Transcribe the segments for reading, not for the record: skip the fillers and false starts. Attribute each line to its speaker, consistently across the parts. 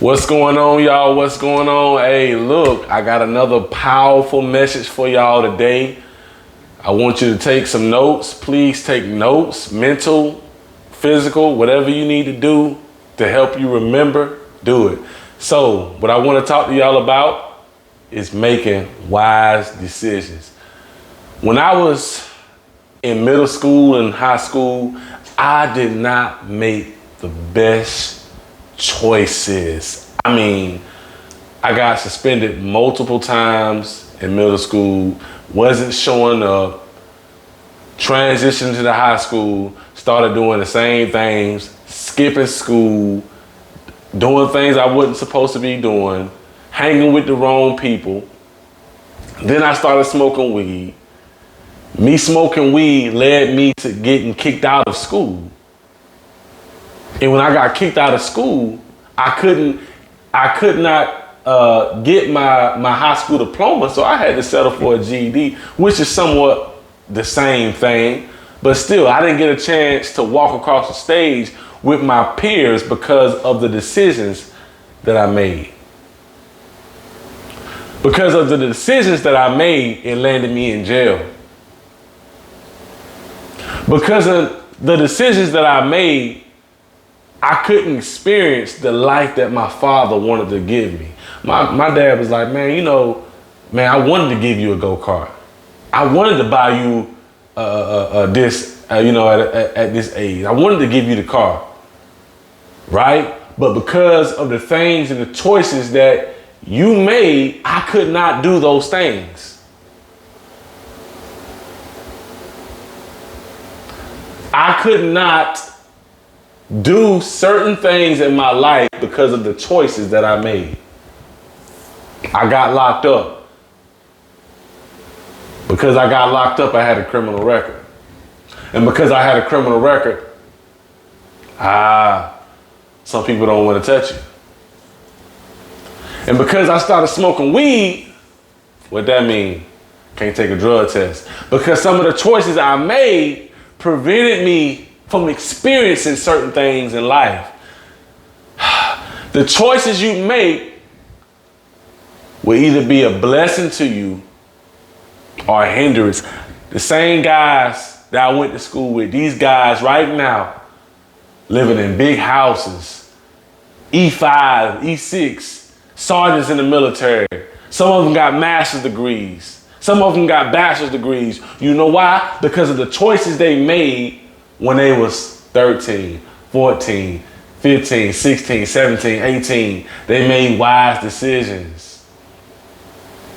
Speaker 1: What's going on, y'all? What's going on? Hey, look, I got another powerful message for y'all today. I want you to take some notes. Please take notes, mental, physical, whatever you need to do to help you remember, do it. So what I want to talk to y'all about is making wise decisions. When I was in middle school and high school, I did not make the best choices. I mean, I got suspended multiple times in middle school, wasn't showing up, transitioned to the high school, started doing the same things, skipping school, doing things I wasn't supposed to be doing, hanging with the wrong people. Then I started smoking weed. Me smoking weed led me to getting kicked out of school. And when I got kicked out of school, I could not get my high school diploma, so I had to settle for a GED, which is somewhat the same thing. But still, I didn't get a chance to walk across the stage with my peers because of the decisions that I made. Because of the decisions that I made, it landed me in jail. Because of the decisions that I made, I couldn't experience the life that my father wanted to give me. My dad was like, man, I wanted to give you a go-kart. I wanted to buy you this, at this age. I wanted to give you the car, right? But because of the things and the choices that you made, I could not do those things. I could not do certain things in my life because of the choices that I made. I got locked up. Because I got locked up, I had a criminal record. And because I had a criminal record, some people don't want to touch you. And because I started smoking weed, what that mean? Can't take a drug test. Because some of the choices I made prevented me from experiencing certain things in life. The choices you make will either be a blessing to you or a hindrance. The same guys that I went to school with, these guys right now, living in big houses, E5, E6, sergeants in the military. Some of them got master's degrees. Some of them got bachelor's degrees. You know why? Because of the choices they made when they was 13, 14, 15, 16, 17, 18, they made wise decisions.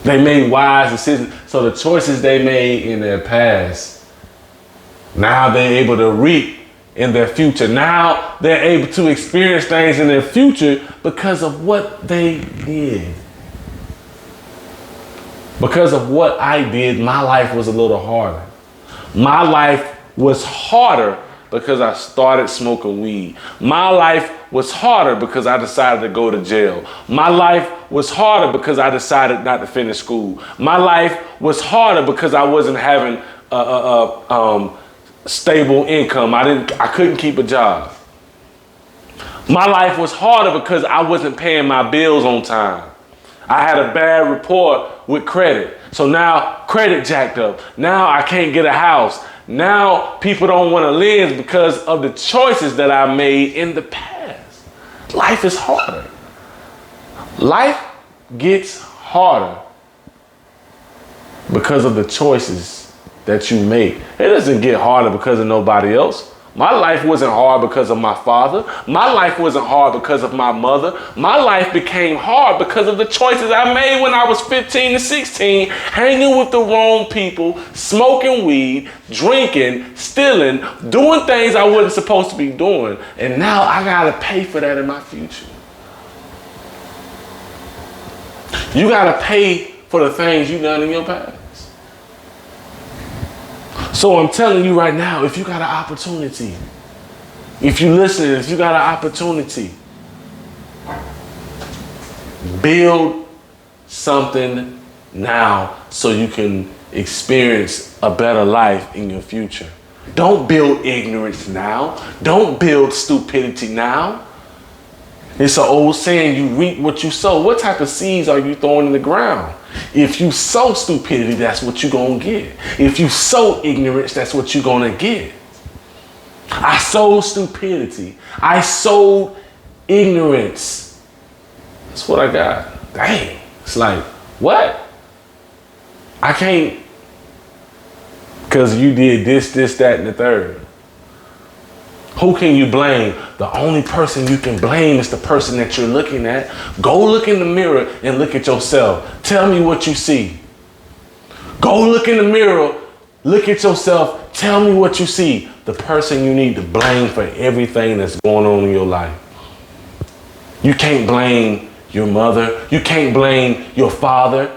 Speaker 1: They made wise decisions. So the choices they made in their past, now they're able to reap in their future. Now they're able to experience things in their future because of what they did. Because of what I did, my life was a little harder. My life was harder because I started smoking weed. My life was harder because I decided to go to jail. My life was harder because I decided not to finish school. My life was harder because I wasn't having a stable income. I couldn't keep a job. My life was harder because I wasn't paying my bills on time. I had a bad report with credit. So now credit jacked up. Now I can't get a house. Now people don't want to live because of the choices that I made in the past. Life is harder. Life gets harder because of the choices that you make. It doesn't get harder because of nobody else. My life wasn't hard because of my father. My life wasn't hard because of my mother. My life became hard because of the choices I made when I was 15 to 16, hanging with the wrong people, smoking weed, drinking, stealing, doing things I wasn't supposed to be doing. And now I gotta pay for that in my future. You gotta pay for the things you done in your past. So I'm telling you right now, if you got an opportunity, if you listen, if you got an opportunity, build something now so you can experience a better life in your future. Don't build ignorance now. Don't build stupidity now. It's an old saying, you reap what you sow. What type of seeds are you throwing in the ground? If you sow stupidity, that's what you're going to get. If you sow ignorance, that's what you're going to get. I sowed stupidity. I sowed ignorance. That's what I got. Dang. It's like, what? I can't, because you did this, that, and the third. Who can you blame? The only person you can blame is the person that you're looking at. Go look in the mirror and look at yourself. Tell me what you see. Go look in the mirror, look at yourself. Tell me what you see. The person you need to blame for everything that's going on in your life. You can't blame your mother. You can't blame your father.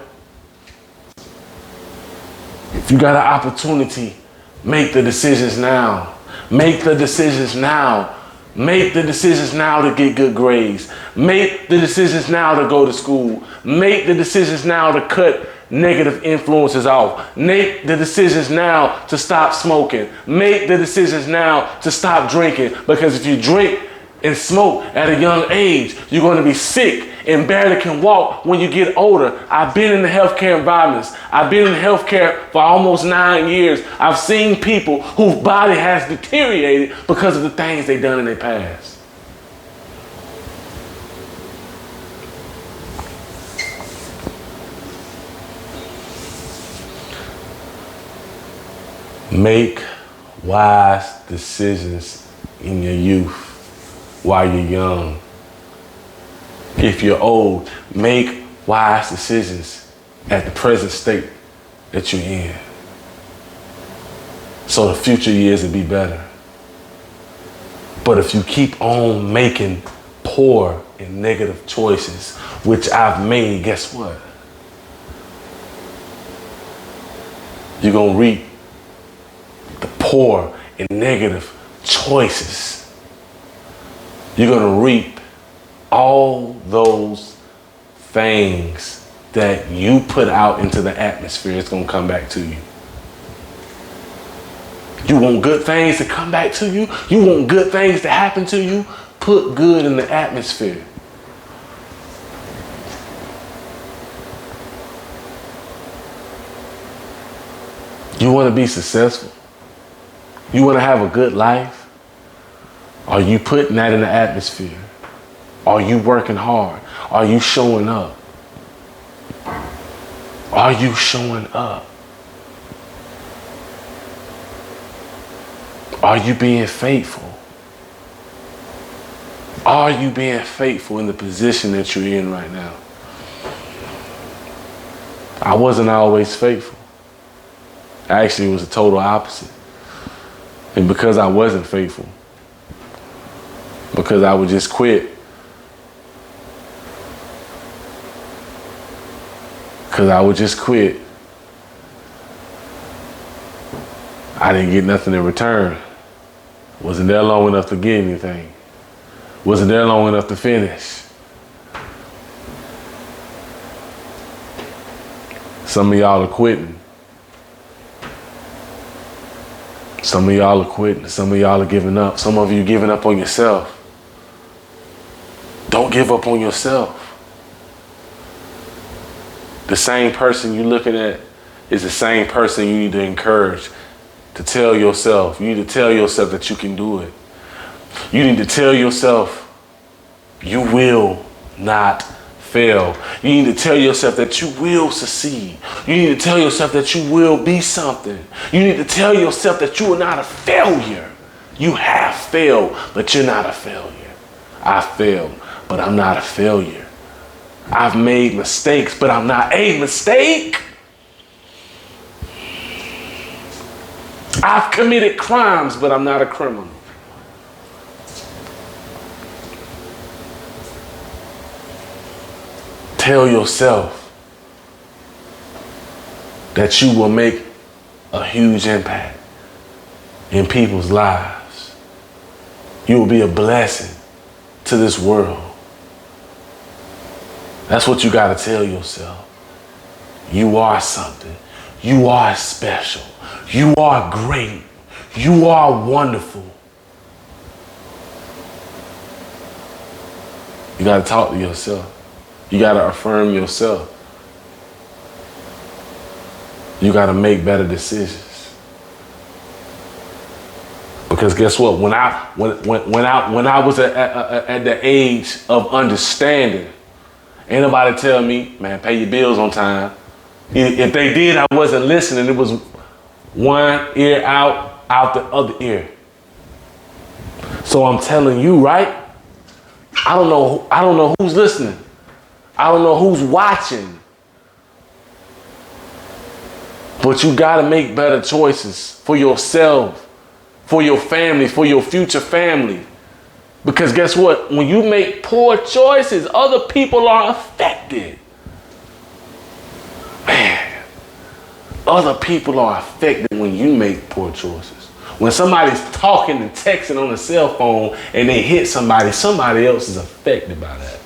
Speaker 1: If you got an opportunity, make the decisions now. Make the decisions now. Make the decisions now to get good grades. Make the decisions now to go to school. Make the decisions now to cut negative influences off. Make the decisions now to stop smoking. Make the decisions now to stop drinking. Because if you drink and smoke at a young age, you're going to be sick and barely can walk when you get older. I've been in the healthcare environments. I've been in healthcare for almost 9 years. I've seen people whose body has deteriorated because of the things they've done in their past. Make wise decisions in your youth while you're young. If you're old, make wise decisions at the present state that you're in, so the future years will be better. But if you keep on making poor and negative choices, which I've made, guess what? You're going to reap the poor and negative choices. You're going to reap all those things that you put out into the atmosphere. It's going to come back to you. You want good things to come back to you? You want good things to happen to you? Put good in the atmosphere. You want to be successful? You want to have a good life? Are you putting that in the atmosphere? Are you working hard? Are you showing up? Are you showing up? Are you being faithful? Are you being faithful in the position that you're in right now? I wasn't always faithful. Actually, it was the total opposite. And because I wasn't faithful, because I would just quit, I didn't get nothing in return. Wasn't there long enough to get anything. Wasn't there long enough to finish. Some of y'all are quitting. Some of y'all are quitting. Some of y'all are giving up. Some of you giving up on yourself. Don't give up on yourself. The same person you're looking at is the same person you need to encourage to tell yourself. You need to tell yourself that you can do it. You need to tell yourself you will not fail. You need to tell yourself that you will succeed. You need to tell yourself that you will be something. You need to tell yourself that you are not a failure. You have failed, but you're not a failure. I failed, but I'm not a failure. I've made mistakes, but I'm not a mistake. I've committed crimes, but I'm not a criminal. Tell yourself that you will make a huge impact in people's lives. You will be a blessing to this world. That's what you got to tell yourself. You are something. You are special. You are great. You are wonderful. You got to talk to yourself. You got to affirm yourself. You got to make better decisions. Because guess what? When I was at the age of understanding, ain't nobody tell me, man, pay your bills on time. If they did, I wasn't listening. It was one ear out the other ear. So I'm telling you, right? I don't know who's listening. I don't know who's watching. But you gotta make better choices for yourself, for your family, for your future family. Because guess what? When you make poor choices, other people are affected. Man, other people are affected when you make poor choices. When somebody's talking and texting on a cell phone and they hit somebody, somebody else is affected by that.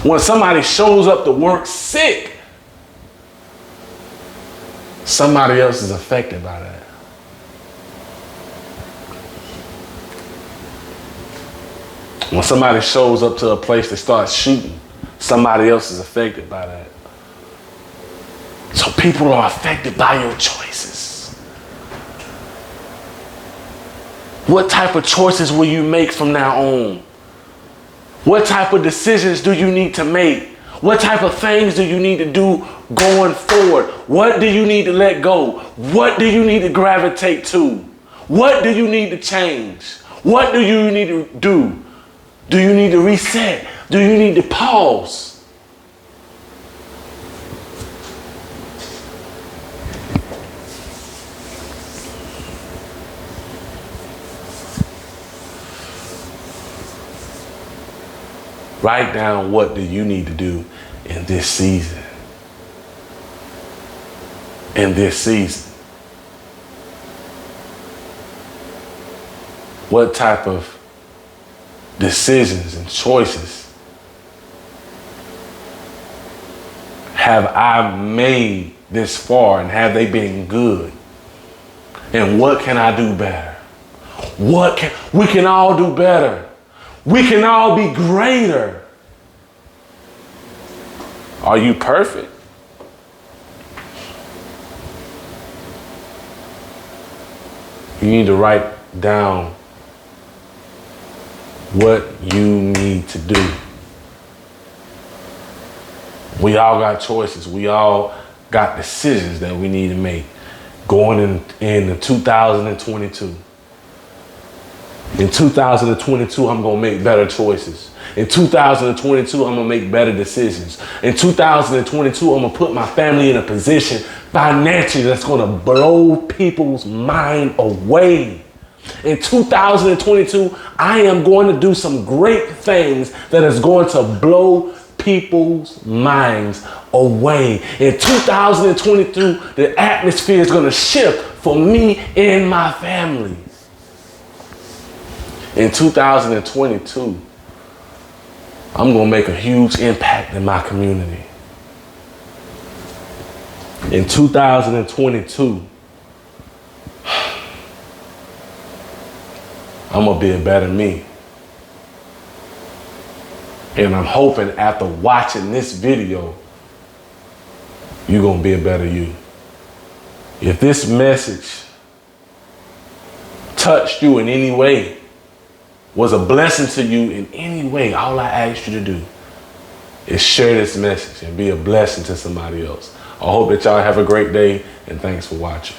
Speaker 1: When somebody shows up to work sick, somebody else is affected by that. When somebody shows up to a place that starts shooting, somebody else is affected by that. So people are affected by your choices. What type of choices will you make from now on? What type of decisions do you need to make? What type of things do you need to do going forward? What do you need to let go? What do you need to gravitate to? What do you need to change? What do you need to do? Do you need to reset? Do you need to pause? Write down what do you need to do in this season. In this season. What type of decisions and choices have I made this far, and have they been good? And what can I do better? We can all do better. We can all be greater. Are you perfect? You need to write down what you need to do. We all got choices. We all got decisions that we need to make going into 2022. In 2022, I'm gonna make better choices. In 2022, I'm gonna make better decisions. In 2022, I'm gonna put my family in a position financially that's gonna blow people's mind away. In 2022, I am going to do some great things that is going to blow people's minds away. In 2022, the atmosphere is gonna shift for me and my family. In 2022, I'm gonna make a huge impact in my community. In 2022, I'm gonna be a better me. And I'm hoping after watching this video, you're gonna be a better you. If this message touched you in any way, was a blessing to you in any way, all I ask you to do is share this message and be a blessing to somebody else. I hope that y'all have a great day, and thanks for watching.